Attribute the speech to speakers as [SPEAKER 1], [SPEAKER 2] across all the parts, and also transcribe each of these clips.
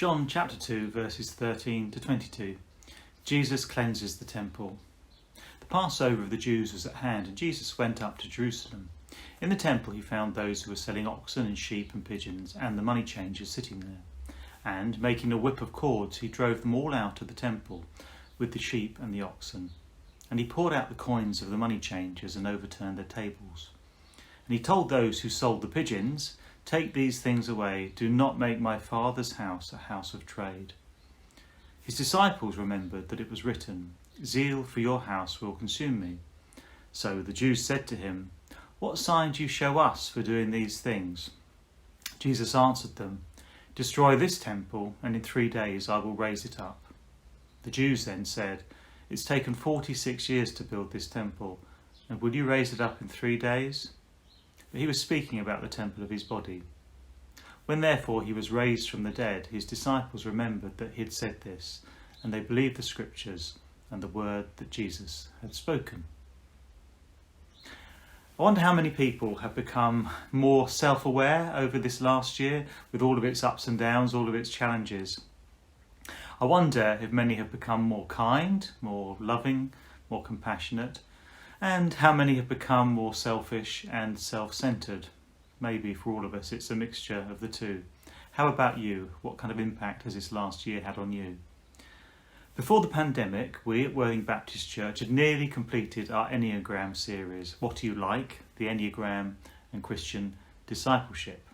[SPEAKER 1] John chapter 2 verses 13 to 22. Jesus cleanses the temple. The Passover of the Jews was at hand, and Jesus went up to Jerusalem. In the temple he found those who were selling oxen and sheep and pigeons, and the money changers sitting there. And, making a whip of cords, he drove them all out of the temple, with the sheep and the oxen. And he poured out the coins of the money changers and overturned their tables. And he told those who sold the pigeons, "Take these things away, do not make my Father's house a house of trade." His disciples remembered that it was written, "Zeal for your house will consume me." So the Jews said to him, "What sign do you show us for doing these things?" Jesus answered them, "Destroy this temple, and in 3 days I will raise it up." The Jews then said, "It's taken 46 years to build this temple, and will you raise it up in 3 days?" But he was speaking about the temple of his body. When therefore he was raised from the dead, his disciples remembered that he had said this, and they believed the scriptures and the word that Jesus had spoken. I wonder how many people have become more self-aware over this last year, with all of its ups and downs, all of its challenges. I wonder if many have become more kind, more loving, more compassionate, and how many have become more selfish and self-centred. Maybe for all of us it's a mixture of the two. How about you? What kind of impact has this last year had on you? Before the pandemic, we at Worthing Baptist Church had nearly completed our Enneagram series, What Are You Like? The Enneagram and Christian Discipleship.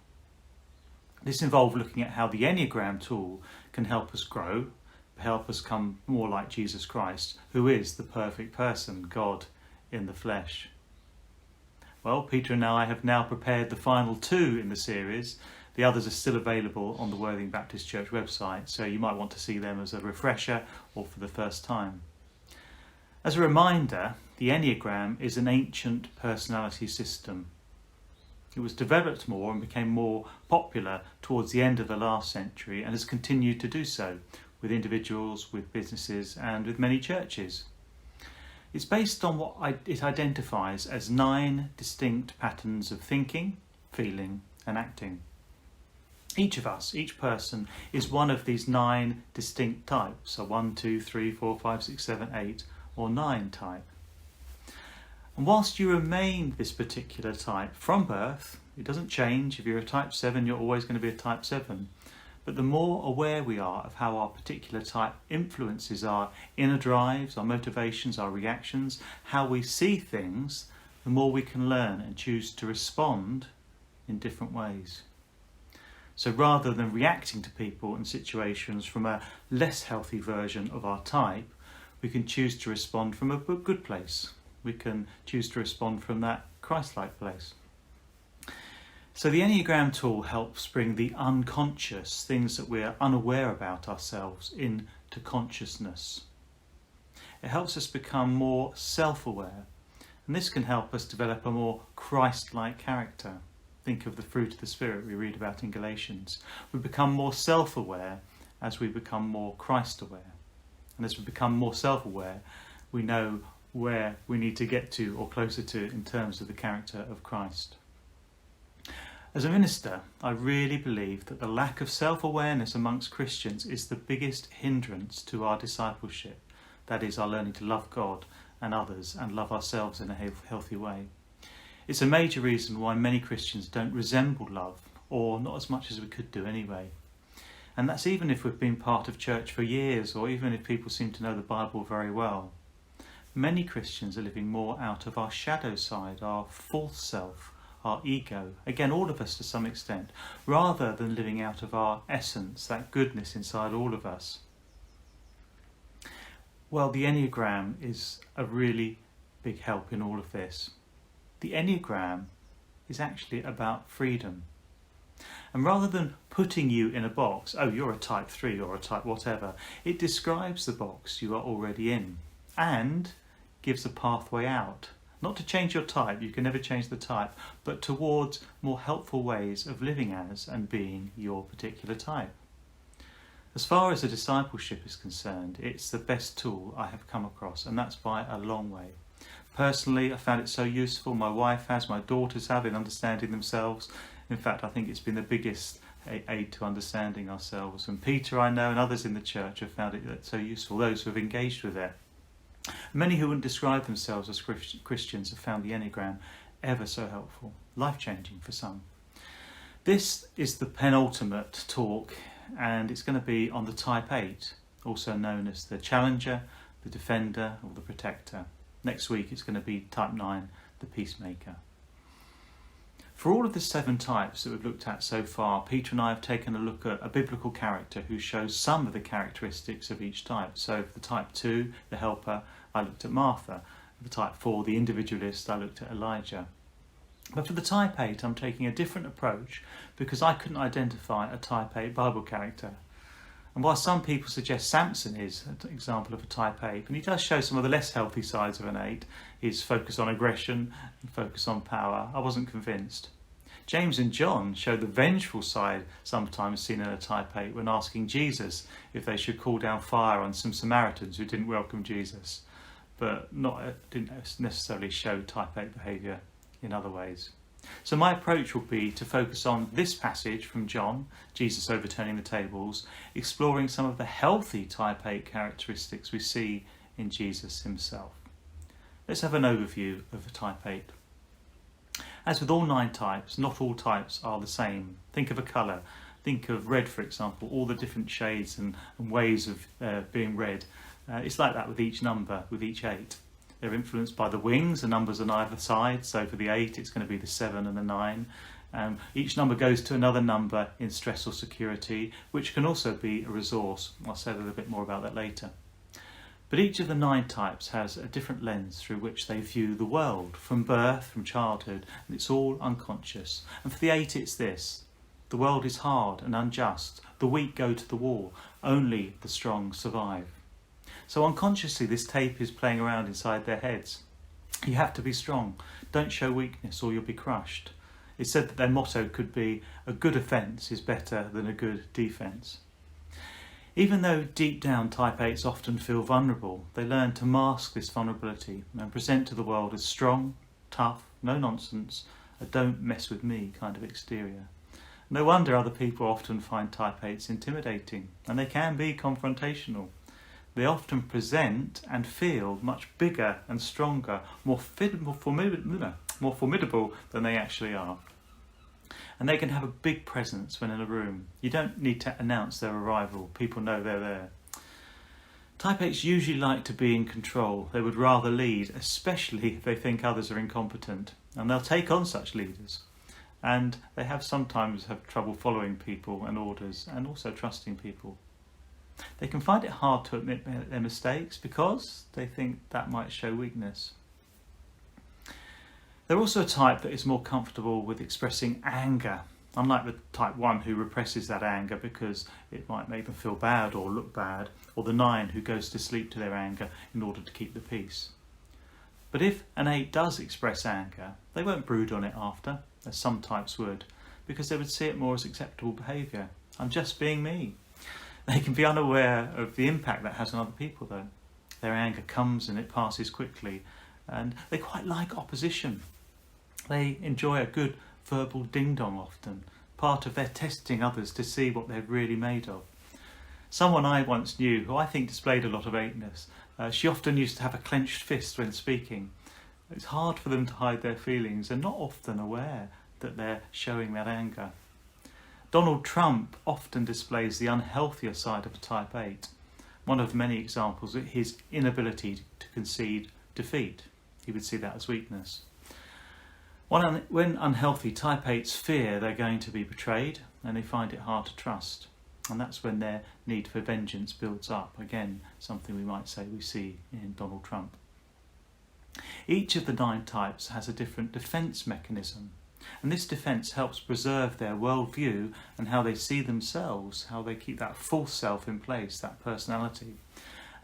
[SPEAKER 1] This involved looking at how the Enneagram Tool can help us grow, help us come more like Jesus Christ, who is the perfect person, God in the flesh. Well, Peter and I have now prepared the final 2 in the series. The others are still available on the Worthing Baptist Church website, so you might want to see them as a refresher or for the first time. As a reminder, the Enneagram is an ancient personality system. It was developed more and became more popular towards the end of the last century and has continued to do so with individuals, with businesses and with many churches. It's based on what it identifies as 9 distinct patterns of thinking, feeling and acting. Each of us, each person, is one of these 9 distinct types, so 1, 2, 3, 4, 5, 6, 7, 8 or 9 type. And whilst you remain this particular type from birth, it doesn't change. If you're a type 7, you're always going to be a type 7. But the more aware we are of how our particular type influences our inner drives, our motivations, our reactions, how we see things, the more we can learn and choose to respond in different ways. So rather than reacting to people and situations from a less healthy version of our type, we can choose to respond from a good place. We can choose to respond from that Christ-like place. So the Enneagram Tool helps bring the unconscious, things that we're unaware about ourselves, into consciousness. It helps us become more self-aware, and this can help us develop a more Christ-like character. Think of the fruit of the Spirit we read about in Galatians. We become more self-aware as we become more Christ-aware. And as we become more self-aware, we know where we need to get to or closer to in terms of the character of Christ. As a minister, I really believe that the lack of self-awareness amongst Christians is the biggest hindrance to our discipleship. That is, our learning to love God and others and love ourselves in a healthy way. It's a major reason why many Christians don't resemble love, or not as much as we could do anyway. And that's even if we've been part of church for years, or even if people seem to know the Bible very well. Many Christians are living more out of our shadow side, our false self, our ego, again all of us to some extent, rather than living out of our essence, that goodness inside all of us. Well, the Enneagram is a really big help in all of this. The Enneagram is actually about freedom. And rather than putting you in a box, oh, you're a type 3 or a type whatever, it describes the box you are already in and gives a pathway out. Not to change your type, you can never change the type, but towards more helpful ways of living as and being your particular type. As far as the discipleship is concerned, it's the best tool I have come across, and that's by a long way. Personally, I found it so useful. My wife has, my daughters have, in understanding themselves. In fact, I think it's been the biggest aid to understanding ourselves. And Peter, I know, and others in the church have found it so useful, those who have engaged with it. Many who wouldn't describe themselves as Christians have found the Enneagram ever so helpful, life-changing for some. This is the penultimate talk, and it's going to be on the type 8, also known as the challenger, the defender, or the protector. Next week it's going to be type 9, the peacemaker. For all of the 7 types that we've looked at so far, Peter and I have taken a look at a biblical character who shows some of the characteristics of each type. So for the type 2, the helper, I looked at Martha. For the type 4, the individualist, I looked at Elijah. But for the type 8, I'm taking a different approach because I couldn't identify a type 8 Bible character. And while some people suggest Samson is an example of a type 8, and he does show some of the less healthy sides of an 8, his focus on aggression and focus on power, I wasn't convinced. James and John show the vengeful side sometimes seen in a type 8 when asking Jesus if they should call down fire on some Samaritans who didn't welcome Jesus, but didn't necessarily show type 8 behaviour in other ways. So my approach will be to focus on this passage from John, Jesus overturning the tables, exploring some of the healthy type 8 characteristics we see in Jesus himself. Let's have an overview of a type 8. As with all 9 types, not all types are the same. Think of a colour. Think of red, for example, all the different shades and ways of being red. It's like that with each number, with each 8. They're influenced by the wings, the numbers on either side. So for the 8, it's going to be the 7 and the 9. Each number goes to another number in stress or security, which can also be a resource. I'll say a little bit more about that later. But each of the 9 types has a different lens through which they view the world, from birth, from childhood, and it's all unconscious. And for the 8, it's this: the world is hard and unjust. The weak go to the wall. Only the strong survive. So unconsciously, this tape is playing around inside their heads. You have to be strong. Don't show weakness or you'll be crushed. It's said that their motto could be, a good offence is better than a good defence. Even though deep down type 8s often feel vulnerable, they learn to mask this vulnerability and present to the world as strong, tough, no nonsense, a don't mess with me kind of exterior. No wonder other people often find type 8s intimidating, and they can be confrontational. They often present and feel much bigger and stronger, more formidable than they actually are. And they can have a big presence when in a room. You don't need to announce their arrival. People know they're there. Type 8s usually like to be in control. They would rather lead, especially if they think others are incompetent. And they'll take on such leaders. And they sometimes have trouble following people and orders, and also trusting people. They can find it hard to admit their mistakes because they think that might show weakness. They're also a type that is more comfortable with expressing anger, unlike the type 1 who represses that anger because it might make them feel bad or look bad, or the 9 who goes to sleep to their anger in order to keep the peace. But if an 8 does express anger, they won't brood on it after, as some types would, because they would see it more as acceptable behaviour. I'm just being me. They can be unaware of the impact that has on other people though. Their anger comes and it passes quickly, and they quite like opposition. They enjoy a good verbal ding-dong often, part of their testing others to see what they're really made of. Someone I once knew, who I think displayed a lot of 8ness, she often used to have a clenched fist when speaking. It's hard for them to hide their feelings and not often aware that they're showing that anger. Donald Trump often displays the unhealthier side of a type 8. One of many examples is his inability to concede defeat. He would see that as weakness. When unhealthy, type 8s fear they're going to be betrayed and they find it hard to trust. And that's when their need for vengeance builds up. Again, something we might say we see in Donald Trump. Each of the 9 types has a different defence mechanism. And this defence helps preserve their worldview and how they see themselves, how they keep that false self in place, that personality.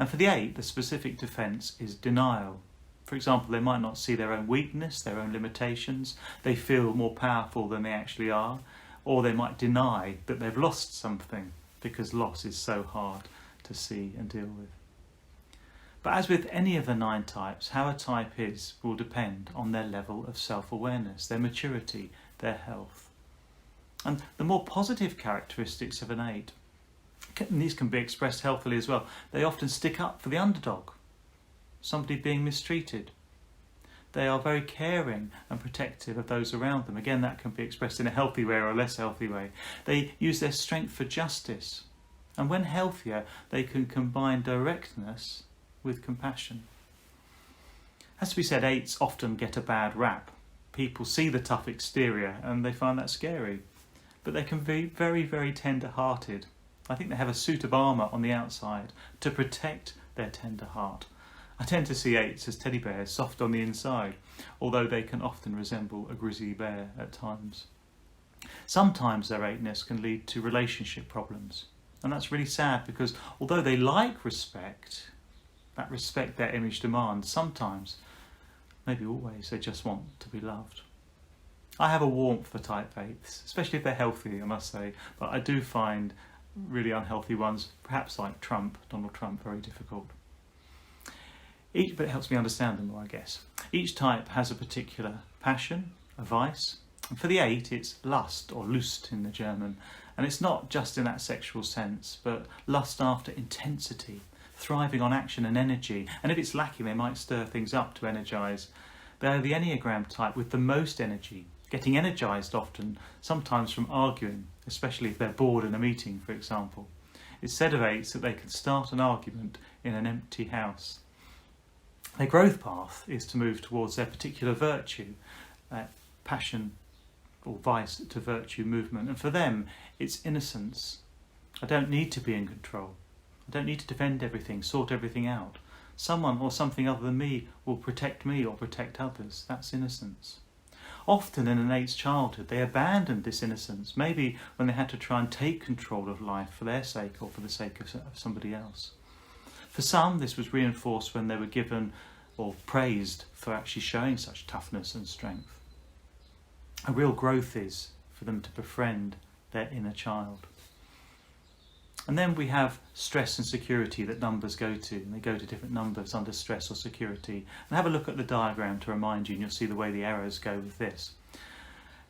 [SPEAKER 1] And for the 8, the specific defence is denial. For example, they might not see their own weakness, their own limitations. They feel more powerful than they actually are. Or they might deny that they've lost something because loss is so hard to see and deal with. But as with any of the 9 types, how a type is will depend on their level of self-awareness, their maturity, their health. And the more positive characteristics of an 8, and these can be expressed healthily as well, they often stick up for the underdog, somebody being mistreated. They are very caring and protective of those around them. Again, that can be expressed in a healthy way or a less healthy way. They use their strength for justice. And when healthier, they can combine directness with compassion. As to be said, 8s often get a bad rap. People see the tough exterior and they find that scary. But they can be very, very tender-hearted. I think they have a suit of armour on the outside to protect their tender heart. I tend to see 8s as teddy bears, soft on the inside, although they can often resemble a grizzly bear at times. Sometimes their 8ness can lead to relationship problems, and that's really sad because although they like respect, that respect their image demands, sometimes, maybe always, they just want to be loved. I have a warmth for type 8s, especially if they're healthy, I must say, but I do find really unhealthy ones, perhaps like Donald Trump, very difficult. But it helps me understand them more, I guess. Each type has a particular passion, a vice. And for the 8, it's lust, or Lust in the German. And it's not just in that sexual sense, but lust after intensity, thriving on action and energy. And if it's lacking, they might stir things up to energise. They're the Enneagram type with the most energy, getting energised often, sometimes from arguing, especially if they're bored in a meeting, for example. It's said of 8s that they can start an argument in an empty house. Their growth path is to move towards their particular virtue, passion or vice to virtue movement. And for them, it's innocence. I don't need to be in control. I don't need to defend everything, sort everything out. Someone or something other than me will protect me or protect others. That's innocence. Often in an 8's childhood, they abandoned this innocence, maybe when they had to try and take control of life for their sake or for the sake of somebody else. For some, this was reinforced when they were given or praised for actually showing such toughness and strength. A real growth is for them to befriend their inner child. And then we have stress and security that numbers go to, and they go to different numbers under stress or security. And have a look at the diagram to remind you, and you'll see the way the arrows go with this.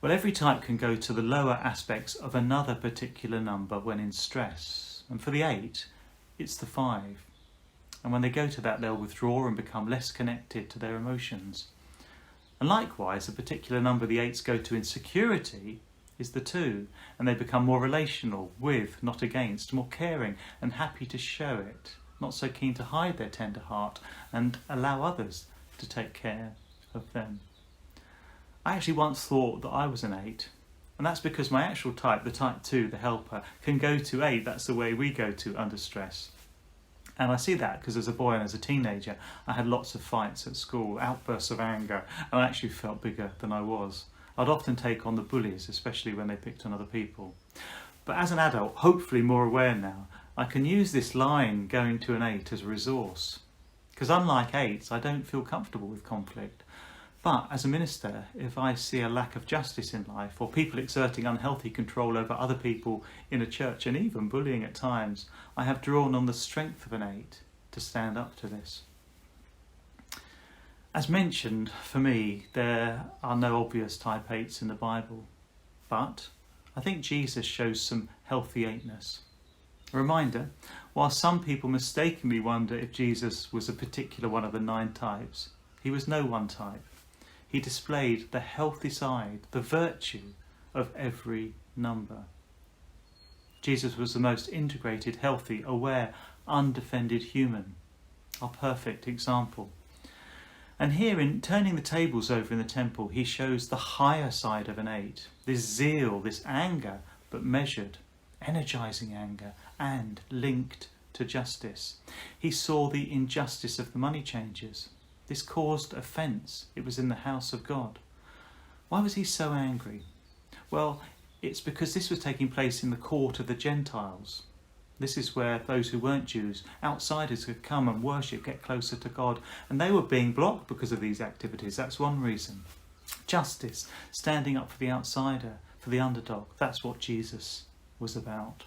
[SPEAKER 1] Well, every type can go to the lower aspects of another particular number when in stress. And for the 8, it's the 5. And when they go to that, they'll withdraw and become less connected to their emotions. And likewise, a particular number the 8s go to in security is the 2, and they become more relational with, not against, more caring and happy to show it, not so keen to hide their tender heart and allow others to take care of them. I actually once thought that I was an 8, and that's because my actual type, the type 2, the helper, can go to 8. That's the way we go to under stress. And I see that because as a boy and as a teenager, I had lots of fights at school, outbursts of anger, and I actually felt bigger than I was. I'd often take on the bullies, especially when they picked on other people. But as an adult, hopefully more aware now, I can use this line going to an 8 as a resource. Because unlike 8s, I don't feel comfortable with conflict. But as a minister, if I see a lack of justice in life, or people exerting unhealthy control over other people in a church, and even bullying at times, I have drawn on the strength of an 8 to stand up to this. As mentioned, for me, there are no obvious type 8s in the Bible, but I think Jesus shows some healthy 8ness. A reminder, while some people mistakenly wonder if Jesus was a particular one of the 9 types, he was no one type. He displayed the healthy side, the virtue of every number. Jesus was the most integrated, healthy, aware, undefended human, our perfect example. And here, in turning the tables over in the temple, he shows the higher side of an 8, this zeal, this anger, but measured, energising anger, and linked to justice. He saw the injustice of the money changers. This caused offence. It was in the house of God. Why was he so angry? Well, it's because this was taking place in the court of the Gentiles. This is where those who weren't Jews, outsiders, could come and worship, get closer to God. And they were being blocked because of these activities. That's one reason. Justice, standing up for the outsider, for the underdog. That's what Jesus was about.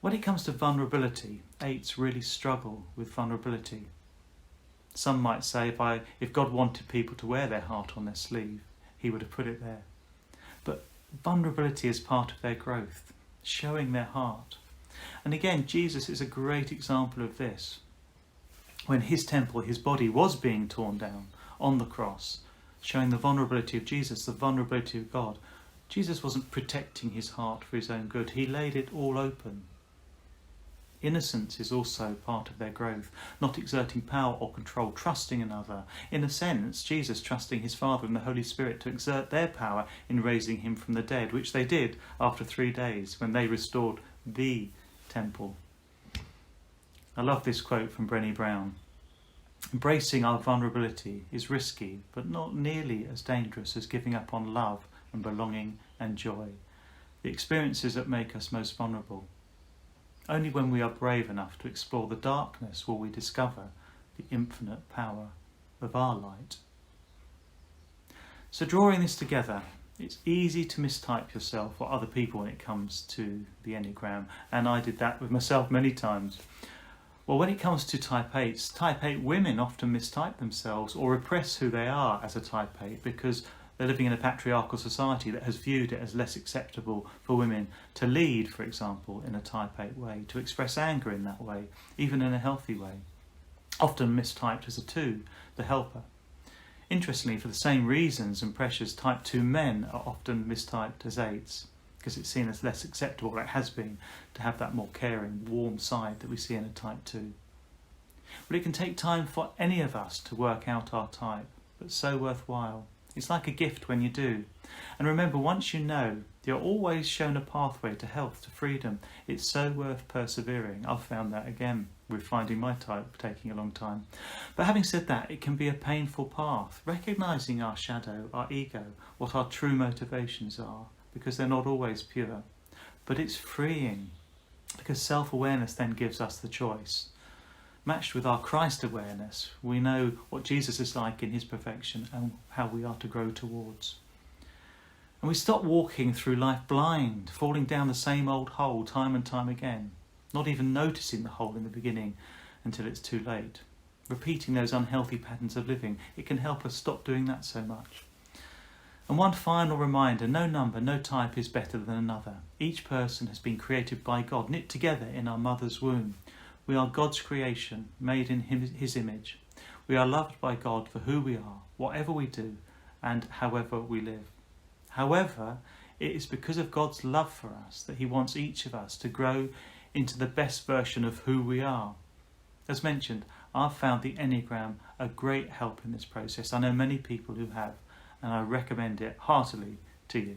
[SPEAKER 1] When it comes to vulnerability, 8s really struggle with vulnerability. Some might say if God wanted people to wear their heart on their sleeve, he would have put it there. But Vulnerability is part of their growth, showing their heart. And again, Jesus is a great example of this. When his temple, his body, was being torn down on the cross, showing the vulnerability of Jesus, the vulnerability of God, Jesus wasn't protecting his heart for his own good. He laid it all open. Innocence is also part of their growth, not exerting power or control, trusting another. In a sense, Jesus trusting his Father and the Holy Spirit to exert their power in raising him from the dead, which they did after 3 days when they restored the temple. I love this quote from Brené Brown. Embracing our vulnerability is risky, but not nearly as dangerous as giving up on love and belonging and joy, the experiences that make us most vulnerable. Only when we are brave enough to explore the darkness will we discover the infinite power of our light. So drawing this together, it's easy to mistype yourself or other people when it comes to the Enneagram, and I did that with myself many times. Well, when it comes to type 8s, type 8 women often mistype themselves or repress who they are as a type 8 because they're living in a patriarchal society that has viewed it as less acceptable for women to lead, for example, in a type 8 way, to express anger in that way, even in a healthy way. Often mistyped as a 2, the helper. Interestingly, for the same reasons and pressures, type 2 men are often mistyped as 8s, because it's seen as less acceptable, or it has been, to have that more caring, warm side that we see in a type 2. But it can take time for any of us to work out our type, but so worthwhile. It's like a gift when you do. And remember, once you know, you're always shown a pathway to health, to freedom. It's so worth persevering. I've found that again with finding my type taking a long time. But having said that, it can be a painful path, recognising our shadow, our ego, what our true motivations are, because they're not always pure. But it's freeing, because self-awareness then gives us the choice. Matched with our Christ awareness, we know what Jesus is like in his perfection and how we are to grow towards. And we stop walking through life blind, falling down the same old hole time and time again, not even noticing the hole in the beginning until it's too late. Repeating those unhealthy patterns of living, it can help us stop doing that so much. And one final reminder, no number, no type is better than another. Each person has been created by God, knit together in our mother's womb. We are God's creation, made in his image. We are loved by God for who we are, whatever we do, and however we live. However, it is because of God's love for us that he wants each of us to grow into the best version of who we are. As mentioned, I've found the Enneagram a great help in this process. I know many people who have, and I recommend it heartily to you.